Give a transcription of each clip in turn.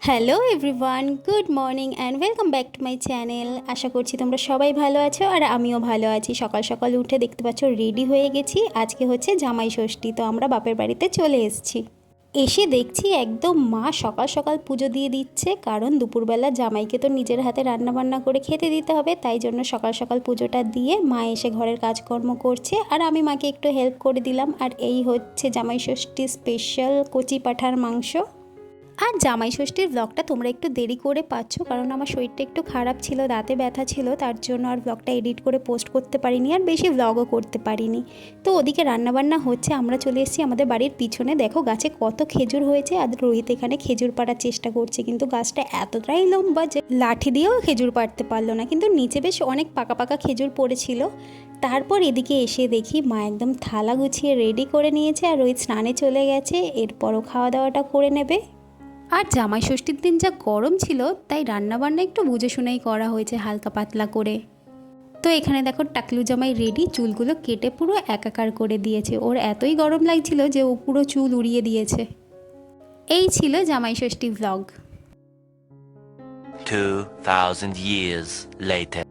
Hello everyone, good morning and welcome back to my channel. আশা করছি তোমরা সবাই ভালো আছো আর আমিও ভালো আছি। সকাল সকাল উঠে দেখতে পাচ্ছ রেডি হয়ে গেছি। আজকে হচ্ছে জামাই ষষ্ঠী, তো আমরা বাপের বাড়িতে চলে এসেছি। এসে দেখছি একদম মা সকাল সকাল পুজো দিয়ে দিচ্ছে, কারণ দুপুরবেলা জামাইকে তো নিজের হাতে রান্না বান্না করে খেতে দিতে হবে, তাই জন্য সকাল সকাল পুজোটা দিয়ে মা এসে ঘরের কাজকর্ম করছে আর আমি মাকে একটু হেল্প করে দিলাম। আর এই হচ্ছে জামাই ষষ্ঠী স্পেশাল কচি পাঁঠার মাংস। আর জামাই ষষ্ঠীর ব্লগটা তোমরা একটু দেরি করে পাচ্ছ, কারণ আমার শরীরটা একটু খারাপ ছিল, দাঁতে ব্যথা ছিল, তার জন্য আর ব্লগটা এডিট করে পোস্ট করতে পারিনি আর বেশি ব্লগও করতে পারিনি। তো ওদিকে রান্নাবান্না হচ্ছে, আমরা চলে এসেছি আমাদের বাড়ির পিছনে। দেখো গাছে কত খেজুর হয়েছে, আর রোহিত এখানে খেজুর পাড়ার চেষ্টা করছে, কিন্তু গাছটা এতটাই লম্বা যে লাঠি দিয়েও খেজুর পাড়তে পারলো না, কিন্তু নিচে বেশ অনেক পাকা পাকা খেজুর পড়েছিল। তারপর এদিকে এসে দেখি মা একদম থালা গুছিয়ে রেডি করে নিয়েছে আর রোহিত স্নানে চলে গেছে, এরপরও খাওয়া দাওয়াটা করে নেবে। আর জামাই ষষ্ঠীর দিন যা গরম ছিল, তাই রান্নাবান্না একটু বুঝে শুনেই করা হয়েছে, হালকা পাতলা করে। তো এখানে দেখো টাকলু জামাই রেডি, চুলগুলো কেটে পুরো একাকার করে দিয়েছে। ওর এতই গরম লাগছিল যে ও পুরো চুল উড়িয়ে দিয়েছে। এই ছিল জামাই ষষ্ঠী ব্লগ। 2000 years later.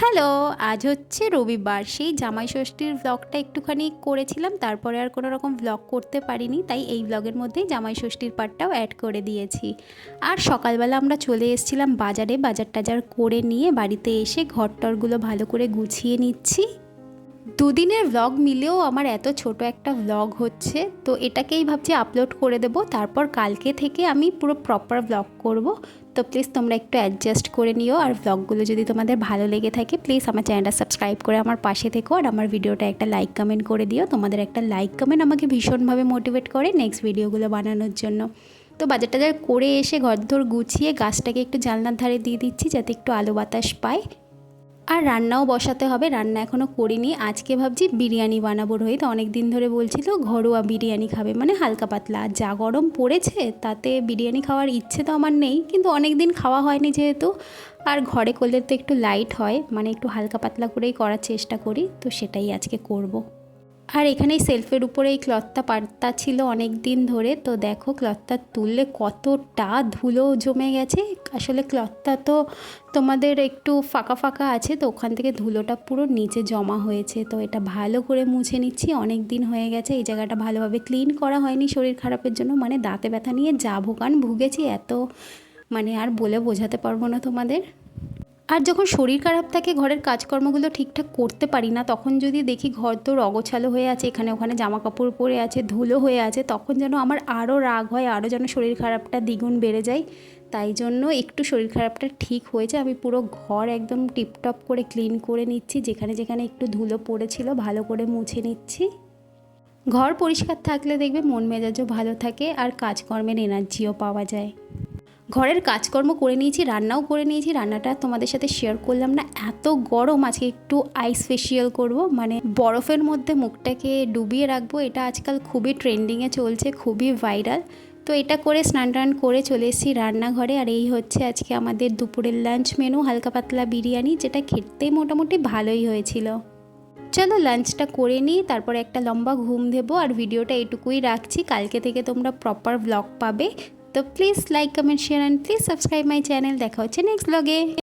হ্যালো, আজ হচ্ছে রবিবার। সেই জামাই ষষ্ঠীর ব্লগটা একটুখানি করেছিলাম, তারপরে আর কোনো রকম ব্লগ করতে পারিনি, তাই এই ব্লগের মধ্যেই জামাই ষষ্ঠীর পার্টটাও অ্যাড করে দিয়েছি। আর সকালবেলা আমরা চলে এসেছিলাম বাজারে, বাজার টাজার করে নিয়ে বাড়িতে এসে ঘরটরগুলো ভালো করে গুছিয়ে নিচ্ছি। দুদিনের ব্লগ মিলেও আমার এত ছোট একটা ব্লগ হচ্ছে, তো এটাকেই ভাবছি আপলোড করে দেব। তারপর কালকে থেকে আমি পুরো প্রপার ব্লগ করব, তো প্লিজ তোমরা একটু অ্যাডজাস্ট করে নিও। আর ব্লগগুলো যদি তোমাদের ভালো লেগে থাকে, প্লিজ আমার চ্যানেলটা সাবস্ক্রাইব করে আমার পাশে থেকো, আর আমার ভিডিওটা একটা লাইক কমেন্ট করে দিও। তোমাদের একটা লাইক কমেন্ট আমাকে ভীষণভাবে মোটিভেট করে নেক্সট ভিডিওগুলো বানানোর জন্য। তো বাজার টাজার করে এসে ঘরদোর গুছিয়ে গাছটাকে একটু জানলার ধারে দিয়ে দিচ্ছি, যাতে একটু আলো বাতাস পায়। আর রান্নাও বসাতে হবে, রান্না এখনও করিনি। আজকে ভাবছি বিরিয়ানি বানাবো। রোহিত অনেক দিন ধরে বলছিল ঘরোয়া বিরিয়ানি খাবে, মানে হালকা পাতলা। আর যা গরম পড়েছে তাতে বিরিয়ানি খাওয়ার ইচ্ছে তো আমার নেই, কিন্তু অনেক দিন খাওয়া হয়নি যেহেতু, আর ঘরে করলে তো একটু লাইট হয়, মানে একটু হালকা পাতলা করেই করার চেষ্টা করি, তো সেটাই আজকে করব। আর এখানে সেলফের উপরে এই ক্লথটা পাতা ছিল অনেক দিন ধরে, তো দেখো ক্লথটা তুললে কতটা ধুলো জমে গেছে। আসলে ক্লথটা তো তোমাদের একটু ফাঁকা ফাঁকা আছে, তো ওখান থেকে ধুলোটা পুরো নিচে জমা হয়েছে। তো এটা ভালো করে মুছে নিচ্ছি, অনেক দিন হয়ে গেছে এই জায়গাটা ভালোভাবে ক্লিন করা হয়নি শরীর খারাপের জন্য। মানে দাঁতে ব্যথা নিয়ে যা ভোগান ভুগেছি, এত মানে আর বলে বোঝাতে পারবো না তোমাদের। আর যখন শরীর খারাপ থাকে, ঘরের কাজকর্মগুলো ঠিকঠাক করতে পারি না, তখন যদি দেখি ঘর তোর অগোছালো হয়ে আছে, এখানে ওখানে জামা কাপড় পরে আছে, ধুলো হয়ে আছে, তখন যেন আমার আরও রাগ হয়, আরও যেন শরীর খারাপটা দ্বিগুণ বেড়ে যায়। তাই জন্য একটু শরীর খারাপটা ঠিক হয়েছে, আমি পুরো ঘর একদম টিপটপ করে ক্লিন করে নিচ্ছি, যেখানে যেখানে একটু ধুলো পড়েছিল ভালো করে মুছে নিচ্ছি। ঘর পরিষ্কার থাকলে দেখবে মন মেজাজও ভালো থাকে আর কাজকর্মের এনার্জিও পাওয়া যায়। ঘরের কাজকর্ম করে নিয়েছি, রান্নাও করে নিয়েছি। রান্নাটা তোমাদের সাথে শেয়ার করলাম না, এত গরম। আজকে একটু আইস ফেশিয়াল করব, মানে বরফের মধ্যে মুখটাকে ডুবিয়ে রাখবো। এটা আজকাল খুবই ট্রেন্ডিংয়ে চলছে, খুবই ভাইরাল। তো এটা করে স্নান টান করে চলে এসেছি রান্নাঘরে। আর এই হচ্ছে আজকে আমাদের দুপুরের লাঞ্চ মেনু, হালকা পাতলা বিরিয়ানি, যেটা খেতে মোটামুটি ভালোই হয়েছিল। চলো লাঞ্চটা করে নিই, তারপরে একটা লম্বা ঘুম দেবো। আর ভিডিওটা এটুকুই রাখছি, কালকে থেকে তোমরা প্রপার ব্লগ পাবে। তো please like comment share and please subscribe my channel. দেখা হচ্ছে নেক্সট ব্লগে।